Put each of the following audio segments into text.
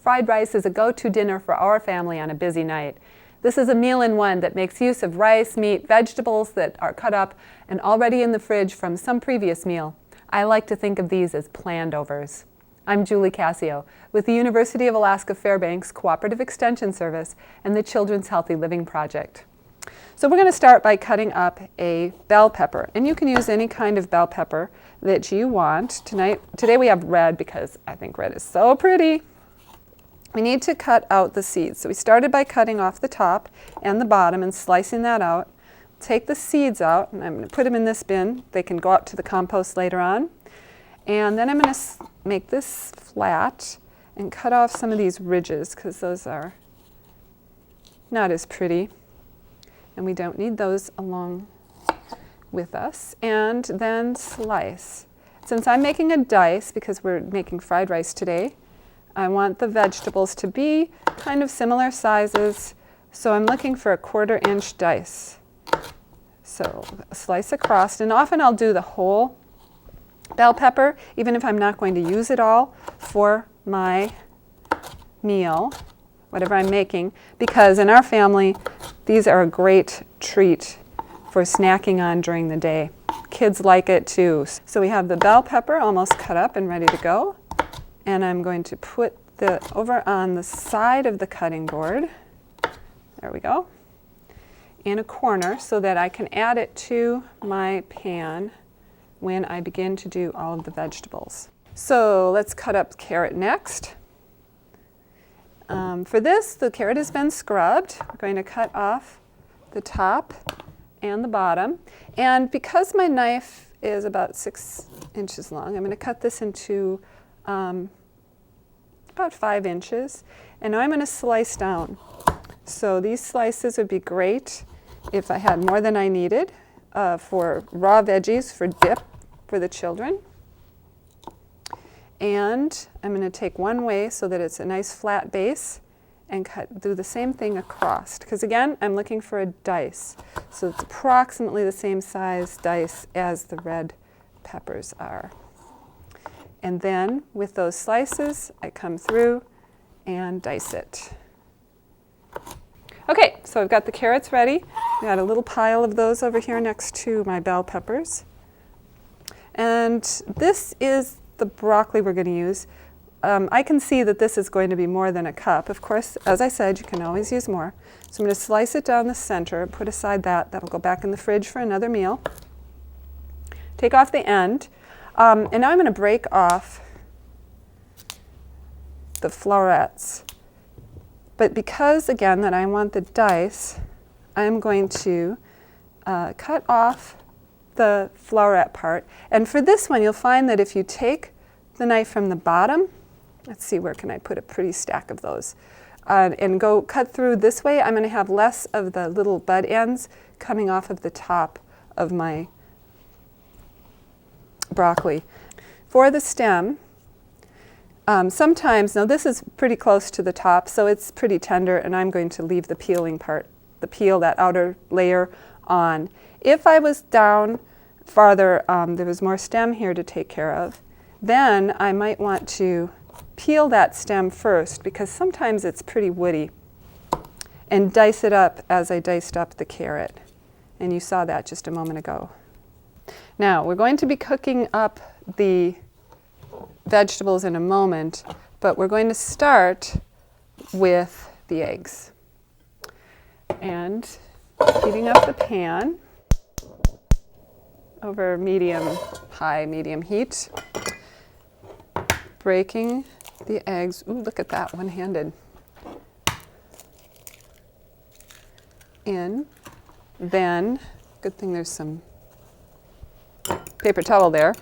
Fried rice is a go-to dinner for our family on a busy night. This is a meal in one that makes use of rice, meat, vegetables that are cut up and already in the fridge from some previous meal. I like to think of these as planned-overs. I'm Julie Cascio with the University of Alaska Fairbanks Cooperative Extension Service and the Children's Healthy Living Project. So we're going to start by cutting up a bell pepper, and you can use any kind of bell pepper that you want. Today we have red because I think red is so pretty. We need to cut out the seeds. So we started by cutting off the top and the bottom and slicing that out. Take the seeds out, and I'm going to put them in this bin. They can go out to the compost later on. And then I'm going to make this flat and cut off some of these ridges because those are not as pretty. And we don't need those along with us. And then slice. Since I'm making a dice, because we're making fried rice today, I want the vegetables to be kind of similar sizes, so I'm looking for a 1/4 inch dice. So slice across, and often I'll do the whole bell pepper, even if I'm not going to use it all for my meal, whatever I'm making, because in our family, these are a great treat for snacking on during the day. Kids like it too. So we have the bell pepper almost cut up and ready to go. And I'm going to put over on the side of the cutting board, there we go, in a corner so that I can add it to my pan when I begin to do all of the vegetables. So let's cut up carrot next. For this, the carrot has been scrubbed. We're going to cut off the top and the bottom. And because my knife is about 6 inches long, I'm going to cut this into about 5 inches. And now I'm going to slice down. So these slices would be great if I had more than I needed for raw veggies, for dip for the children. And I'm going to take one way so that it's a nice flat base and do the same thing across. Because again, I'm looking for a dice. So it's approximately the same size dice as the red peppers are. And then with those slices, I come through and dice it. Okay, so I've got the carrots ready. I got a little pile of those over here next to my bell peppers. And this is the broccoli we're going to use. I can see that this is going to be more than a cup. Of course, as I said, you can always use more. So I'm going to slice it down the center, put aside that. That'll go back in the fridge for another meal. Take off the end. And now I'm going to break off the florets. But because, again, that I want the dice, I'm going to cut off the floret part. And for this one, you'll find that if you take the knife from the bottom, let's see, where can I put a pretty stack of those, and go cut through this way, I'm going to have less of the little bud ends coming off of the top of my broccoli. For the stem, sometimes, now this is pretty close to the top, so it's pretty tender, and I'm going to leave the peeling part, that outer layer on. If I was down farther, there was more stem here to take care of, then I might want to peel that stem first, because sometimes it's pretty woody, and dice it up as I diced up the carrot. And you saw that just a moment ago. Now, we're going to be cooking up the vegetables in a moment, but we're going to start with the eggs. And heating up the pan over high, medium heat. Breaking the eggs. Ooh, look at that, one-handed. In. Then, good thing there's some paper towel there.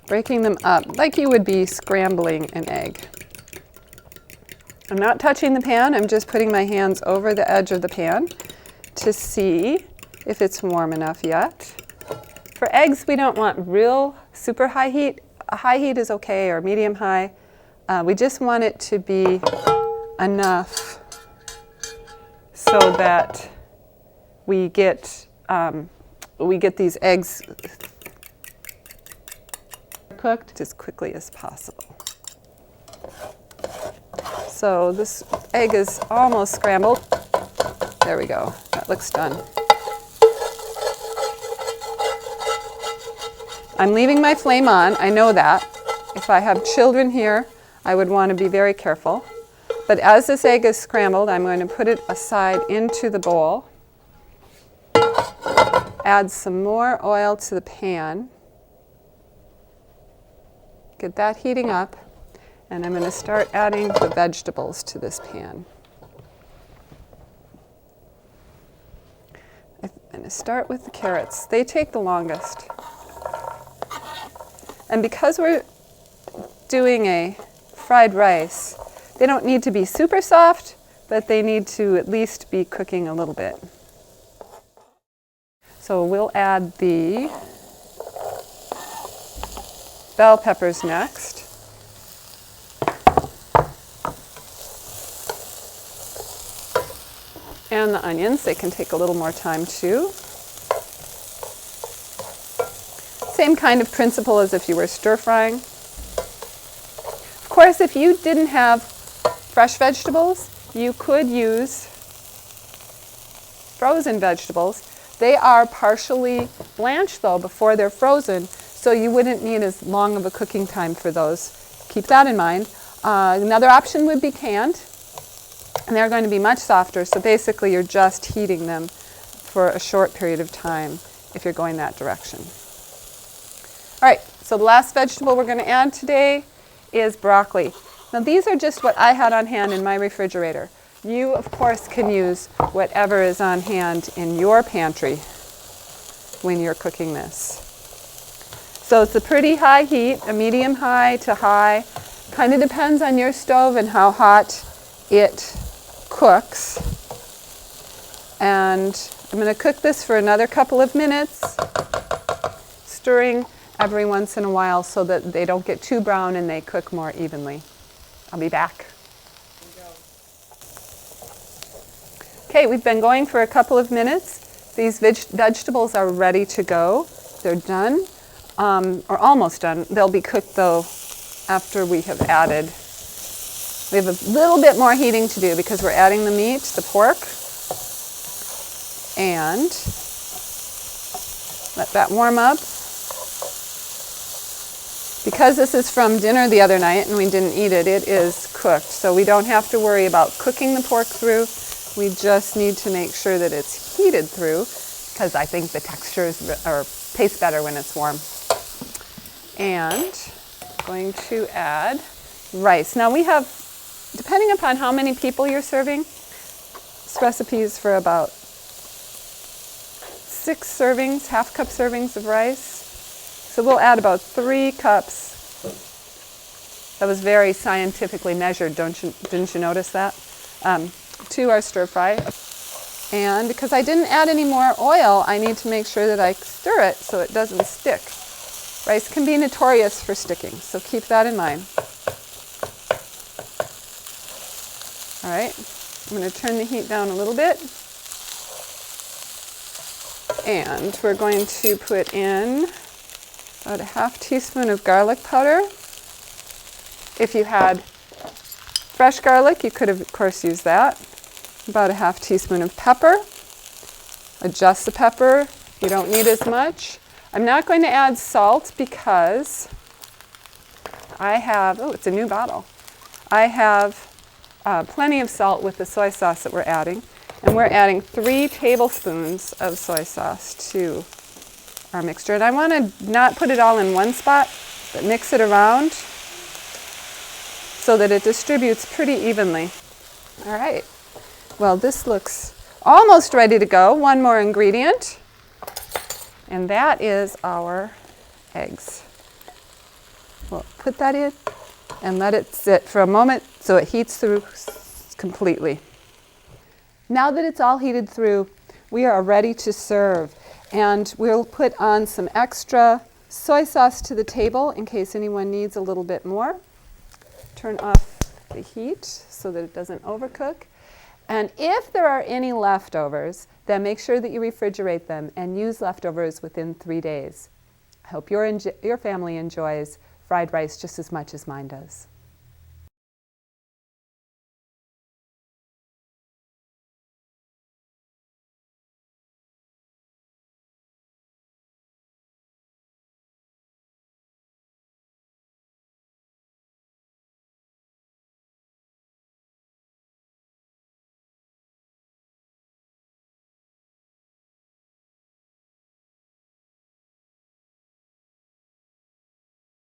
Breaking them up like you would be scrambling an egg. I'm not touching the pan, I'm just putting my hands over the edge of the pan to see if it's warm enough yet. For eggs, we don't want real super high heat. A high heat is okay, or medium high. We just want it to be enough so that we get these eggs cooked as quickly as possible. So this egg is almost scrambled. There we go. That looks done. I'm leaving my flame on. I know that. If I have children here, I would want to be very careful. But as this egg is scrambled, I'm going to put it aside into the bowl. Add some more oil to the pan. Get that heating up. And I'm going to start adding the vegetables to this pan. I'm going to start with the carrots. They take the longest. And because we're doing a fried rice, they don't need to be super soft, but they need to at least be cooking a little bit. So we'll add the bell peppers next. And the onions, they can take a little more time too. Same kind of principle as if you were stir frying. Of course, if you didn't have fresh vegetables, you could use frozen vegetables. They are partially blanched though before they're frozen, so you wouldn't need as long of a cooking time for those. Keep that in mind. Another option would be canned, and they're going to be much softer, so basically you're just heating them for a short period of time if you're going that direction. All right, so the last vegetable we're going to add today is broccoli. Now these are just what I had on hand in my refrigerator. You, of course, can use whatever is on hand in your pantry when you're cooking this. So it's a pretty high heat, a medium high to high. Kind of depends on your stove and how hot it cooks. And I'm going to cook this for another couple of minutes, stirring every once in a while so that they don't get too brown and they cook more evenly. I'll be back. Okay, we've been going for a couple of minutes. These vegetables are ready to go. They're done, or almost done. They'll be cooked though after we have added. We have a little bit more heating to do because we're adding the meat, the pork, and let that warm up. Because this is from dinner the other night and we didn't eat it, it is cooked. So we don't have to worry about cooking the pork through. We just need to make sure that it's heated through because I think the texture tastes better when it's warm. And I'm going to add rice. Now we have, depending upon how many people you're serving, this recipe is for about 6 servings, half-cup servings of rice. So we'll add about 3 cups. That was very scientifically measured, didn't you notice that? To our stir fry. And because I didn't add any more oil, I need to make sure that I stir it so it doesn't stick. Rice can be notorious for sticking, so keep that in mind. All right, I'm going to turn the heat down a little bit. And we're going to put in about a ½ teaspoon of garlic powder. If you had fresh garlic, you could have, of course, used that. About a ½ teaspoon of pepper. Adjust the pepper. You don't need as much. I'm not going to add salt because I have, oh, it's a new bottle. I have plenty of salt with the soy sauce that we're adding. And we're adding 3 tablespoons of soy sauce to our mixture. And I want to not put it all in one spot, but mix it around so that it distributes pretty evenly. All right. Well, this looks almost ready to go. One more ingredient, and that is our eggs. We'll put that in and let it sit for a moment so it heats through completely. Now that it's all heated through, we are ready to serve. And we'll put on some extra soy sauce to the table in case anyone needs a little bit more. Turn off the heat so that it doesn't overcook. And if there are any leftovers, then make sure that you refrigerate them and use leftovers within 3 days. I hope your family enjoys fried rice just as much as mine does.